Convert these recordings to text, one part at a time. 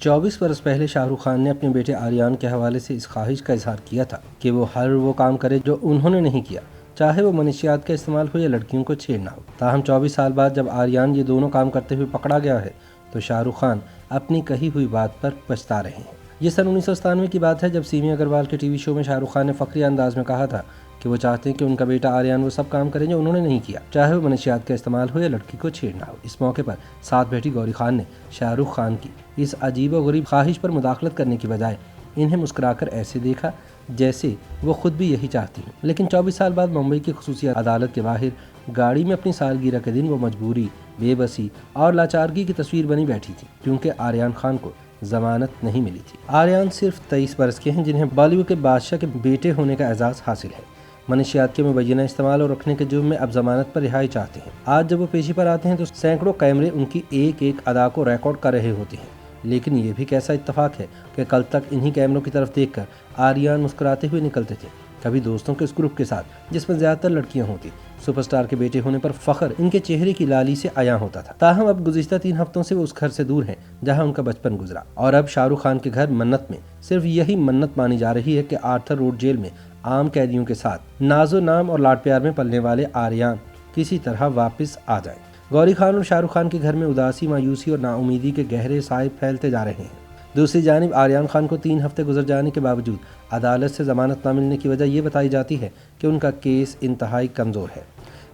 24 बरस पहले शाहरुख खान ने अपने बेटे आर्यन के हवाले से इस ख्वाहिश का इजहार किया था कि वो हर वो काम करे जो उन्होंने नहीं किया, चाहे वो मनशियात का इस्तेमाल हो या लड़कियों को छेड़ना हो। ताहम 24 साल बाद जब आर्यन ये दोनों काम करते हुए पकड़ा गया है तो शाहरुख खान अपनी कही हुई बात पर पछता रहे हैं। ये सन 1997 की बात है जब सीमी अग्रवाल के टीवी शो में शाहरुख खान ने फखरी अंदाज में कहा था कि वो चाहते हैं कि उनका बेटा आर्यन वो सब काम करे जो उन्होंने नहीं किया, चाहे वो मनशियात का इस्तेमाल हो या लड़की को छेड़ना हो। इस मौके पर साथ बैठी गौरी खान ने शाहरुख खान की इस अजीब व गरीब ख्वाहिश पर मुदाखलत करने की बजाय इन्हें मुस्कुराकर ऐसे देखा जैसे वो खुद भी यही चाहती हैं। लेकिन 24 साल बाद मुंबई की खुसूसी अदालत के बाहर गाड़ी में अपनी सालगिरह के दिन वो मजबूरी, बेबसी और लाचारगी की तस्वीर बनी बैठी थी, क्योंकि आर्यन खान को जमानत नहीं मिली थी। आर्यन सिर्फ 23 बरस के हैं, जिन्हें बॉलीवुड के बादशाह के बेटे होने का एजाज़ हासिल है। मनशियात के मुबैना इस्तेमाल और रखने के जुर्म में अब जमानत पर रिहाई चाहते हैं। आज जब वो पेशी पर आते हैं तो सैकड़ों कैमरे उनकी एक एक अदा को रिकॉर्ड कर रहे होते हैं। लेकिन ये भी कैसा इत्तेफाक है कि कल तक इन्हीं कैमरों की तरफ देखकर आर्यन मुस्कुराते हुए निकलते थे, कभी दोस्तों के इस ग्रुप के साथ जिसमें ज़्यादातर लड़कियां होती। सुपरस्टार के बेटे होने पर फख्र इनके चेहरे की लाली से आया होता था। ताहम अब गुज़िश्ता 3 हफ्तों से वो उस घर से दूर हैं जहां उनका बचपन गुजरा, और अब शाहरुख खान के घर मन्नत में सिर्फ यही मन्नत मानी जा रही है कि आर्थर रोड जेल में आम कैदियों के साथ नाजो नाम और लाड प्यार में पलने वाले आर्यन किसी तरह वापस आ जाएं। गौरी खान और शाहरुख खान के घर में उदासी, मायूसी और नाउमीदी के गहरे साए फैलते जा रहे हैं। दूसरी जानिब आर्यन खान को 3 हफ्ते गुजर जाने के बावजूद अदालत से जमानत न मिलने की वजह ये बताई जाती है कि उनका केस इंतहाई कमज़ोर है।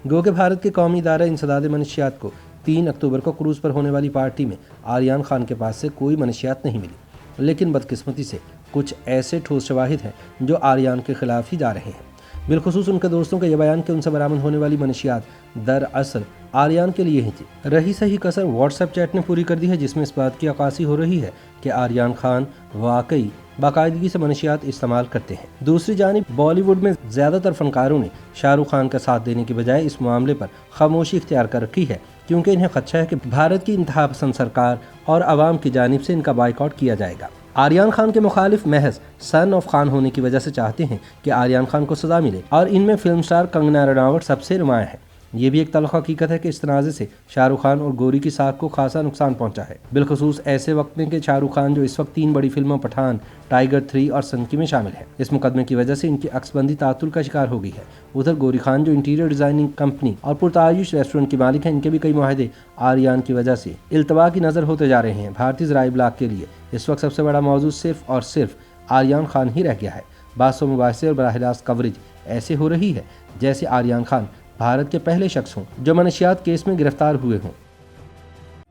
गो के भारत के कौमी इदारा इंसदाद मनशियात को 3 अक्टूबर को क्रूज़ पर होने वाली पार्टी में आर्यन खान के पास से कोई मनशियात नहीं मिली, लेकिन बदकिस्मती से कुछ ऐसे ठोस शवाहिद हैं जो आर्यन के खिलाफ ही जा रहे हैं। बिलखुसूस उनके दोस्तों का यह बयान कि उनसे बरामद होने वाली मनशियात दरअसल आर्यन के लिए ही थी। रही सही कसर व्हाट्सएप चैट ने पूरी कर दी है, जिसमें इस बात की अक्कासी हो रही है कि आर्यन खान वाकई बाकायदगी से मनशियात इस्तेमाल करते हैं। दूसरी जानिब बॉलीवुड में ज़्यादातर फनकारों ने शाहरुख खान का साथ देने के बजाय इस मामले पर खामोशी इख्तियार कर रखी है, क्योंकि इन्हें खदशा है कि भारत की इंतहा पसंद सरकार और आवाम की जानिब से इनका बाइकआउट किया जाएगा। आर्यन खान के मुखालिफ महज सन ऑफ खान होने की वजह से चाहते हैं कि आर्यन खान को सजा मिले, और इनमें फिल्म स्टार कंगना रनावत सबसे नुमाया है। ये भी एक तल्ख हकीकत है कि इस तनाज़े से शाहरुख खान और गौरी की साख को खासा नुकसान पहुंचा है, बिलखुसूस ऐसे वक्त में कि शाहरुख खान जो इस वक्त 3 बड़ी फिल्मों पठान, टाइगर 3 और सनकी में शामिल है। इस मुकदमे की वजह से इनकी अक्सबंदी तातुल का शिकार हो गई है। उधर गौरी खान जो इंटीरियर डिजाइनिंग कंपनी और पुरतायुश रेस्टोरेंट की मालिक है, इनके भी कई मुआहदे आर्यन की वजह से इल्तवा की नज़र होते जा रहे हैं। भारतीय ज़राए इब्लाग के लिए इस वक्त सबसे बड़ा मौजूद सिर्फ और सिर्फ आर्यन खान ही रह गया है। बासों मुबाहिसे और बराह रास्त कवरेज ऐसे हो रही है जैसे आर्यन खान भारत के पहले शख्स हों जो मनशियात केस में गिरफ्तार हुए हों।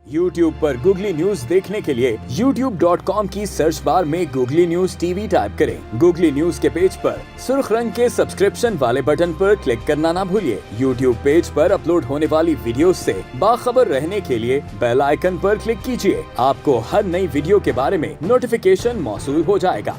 YouTube पर गूगली न्यूज देखने के लिए youtube.com की सर्च बार में गूगली न्यूज टीवी टाइप करें। गूगली न्यूज के पेज पर सुर्ख रंग के सब्सक्रिप्शन वाले बटन पर क्लिक करना ना भूलिए। YouTube पेज पर अपलोड होने वाली वीडियोस से बाखबर रहने के लिए बेल आइकन पर क्लिक कीजिए। आपको हर नई वीडियो के बारे में नोटिफिकेशन मौसूल हो जाएगा।